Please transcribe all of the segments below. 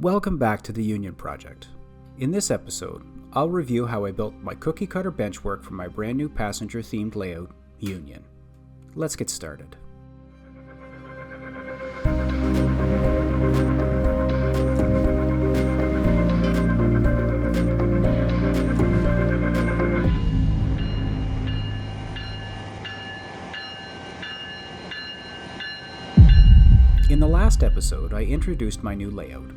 Welcome back to the Union Project. In this episode, I'll review how I built my cookie cutter benchwork for my brand new passenger themed layout, Union. Let's get started. In the last episode, I introduced my new layout,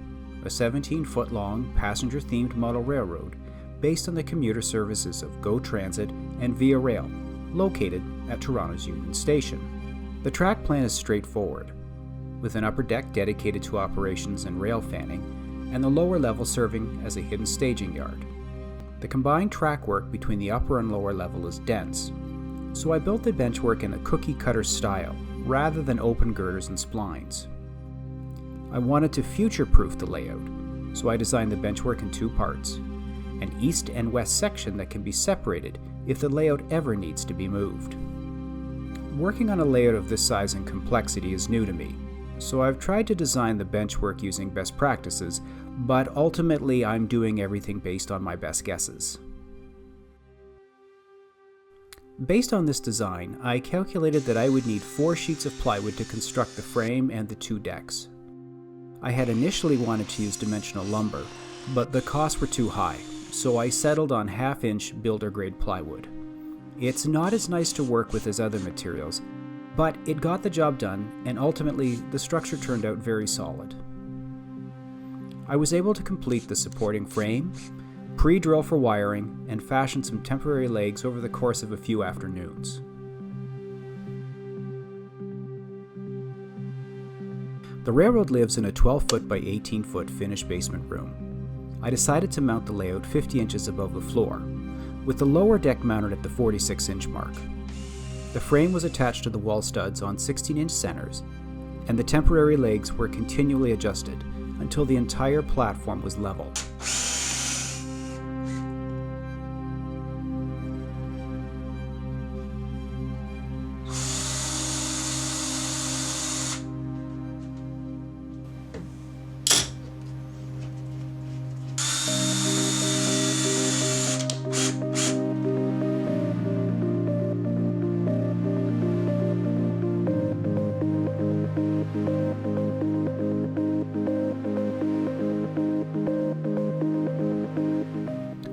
a 17-foot-long passenger-themed model railroad based on the commuter services of GO Transit and Via Rail, located at Toronto's Union Station. The track plan is straightforward, with an upper deck dedicated to operations and rail fanning, and the lower level serving as a hidden staging yard. The combined track work between the upper and lower level is dense, so I built the benchwork in a cookie-cutter style, rather than open girders and splines. I wanted to future-proof the layout, so I designed the benchwork in two parts, an east and west section that can be separated if the layout ever needs to be moved. Working on a layout of this size and complexity is new to me, so I've tried to design the benchwork using best practices, but ultimately I'm doing everything based on my best guesses. Based on this design, I calculated that I would need 4 sheets of plywood to construct the frame and the 2 decks. I had initially wanted to use dimensional lumber, but the costs were too high, so I settled on half-inch builder-grade plywood. It's not as nice to work with as other materials, but it got the job done, and ultimately the structure turned out very solid. I was able to complete the supporting frame, pre-drill for wiring, and fashion some temporary legs over the course of a few afternoons. The railroad lives in a 12-foot by 18-foot finished basement room. I decided to mount the layout 50 inches above the floor, with the lower deck mounted at the 46-inch mark. The frame was attached to the wall studs on 16-inch centers, and the temporary legs were continually adjusted until the entire platform was level.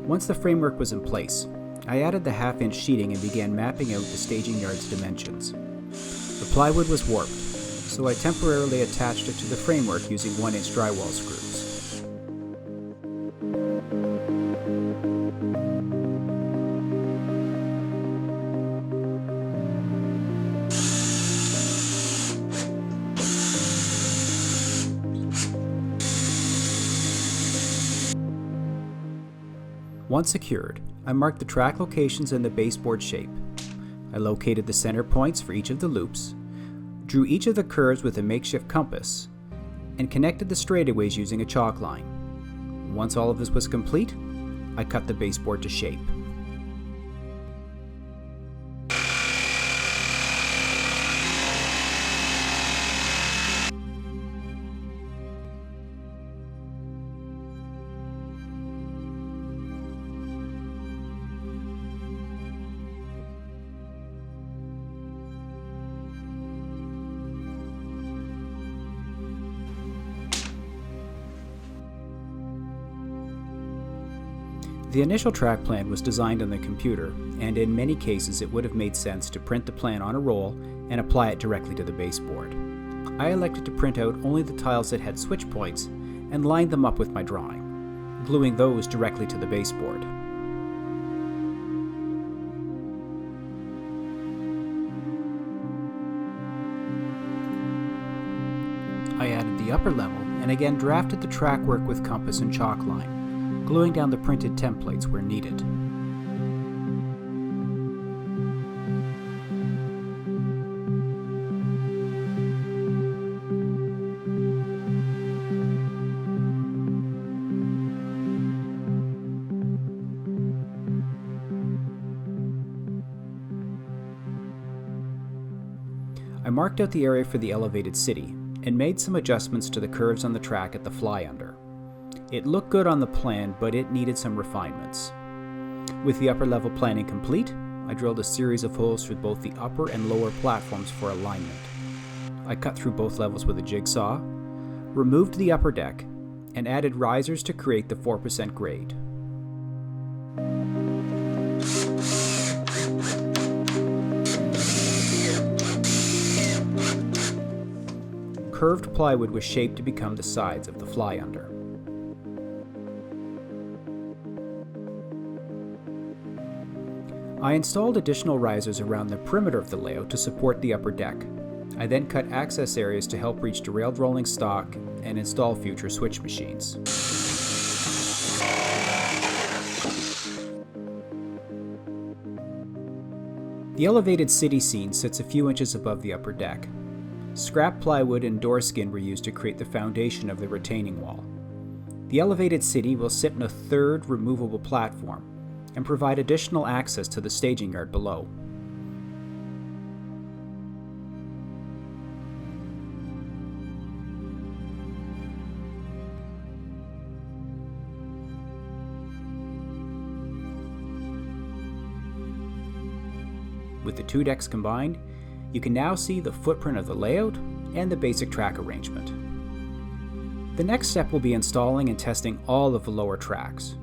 Once the framework was in place, I added the half-inch sheeting and began mapping out the staging yard's dimensions. The plywood was warped, so I temporarily attached it to the framework using 1-inch drywall screws. Once secured, I marked the track locations and the baseboard shape. I located the center points for each of the loops, drew each of the curves with a makeshift compass, and connected the straightaways using a chalk line. Once all of this was complete, I cut the baseboard to shape. The initial track plan was designed on the computer, and in many cases it would have made sense to print the plan on a roll and apply it directly to the baseboard. I elected to print out only the tiles that had switch points and lined them up with my drawing, gluing those directly to the baseboard. I added the upper level and again drafted the track work with compass and chalk line, gluing down the printed templates where needed. I marked out the area for the elevated city and made some adjustments to the curves on the track at the fly under. It looked good on the plan, but it needed some refinements. With the upper level planning complete, I drilled a series of holes through both the upper and lower platforms for alignment. I cut through both levels with a jigsaw, removed the upper deck, and added risers to create the 4% grade. Curved plywood was shaped to become the sides of the fly under. I installed additional risers around the perimeter of the layout to support the upper deck. I then cut access areas to help reach derailed rolling stock and install future switch machines. The elevated city scene sits a few inches above the upper deck. Scrap plywood and door skin were used to create the foundation of the retaining wall. The elevated city will sit in a third removable platform and provide additional access to the staging yard below. With the two decks combined, you can now see the footprint of the layout and the basic track arrangement. The next step will be installing and testing all of the lower tracks.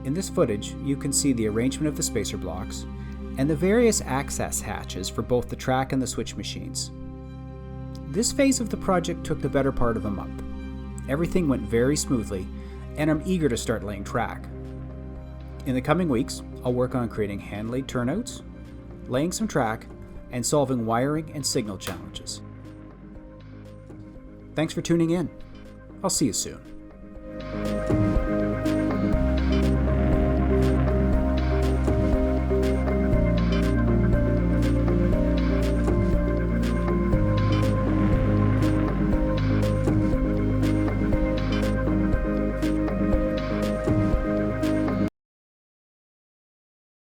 In this footage, you can see the arrangement of the spacer blocks and the various access hatches for both the track and the switch machines. This phase of the project took the better part of a month. Everything went very smoothly, and I'm eager to start laying track. In the coming weeks, I'll work on creating hand-laid turnouts, laying some track, and solving wiring and signal challenges. Thanks for tuning in. I'll see you soon.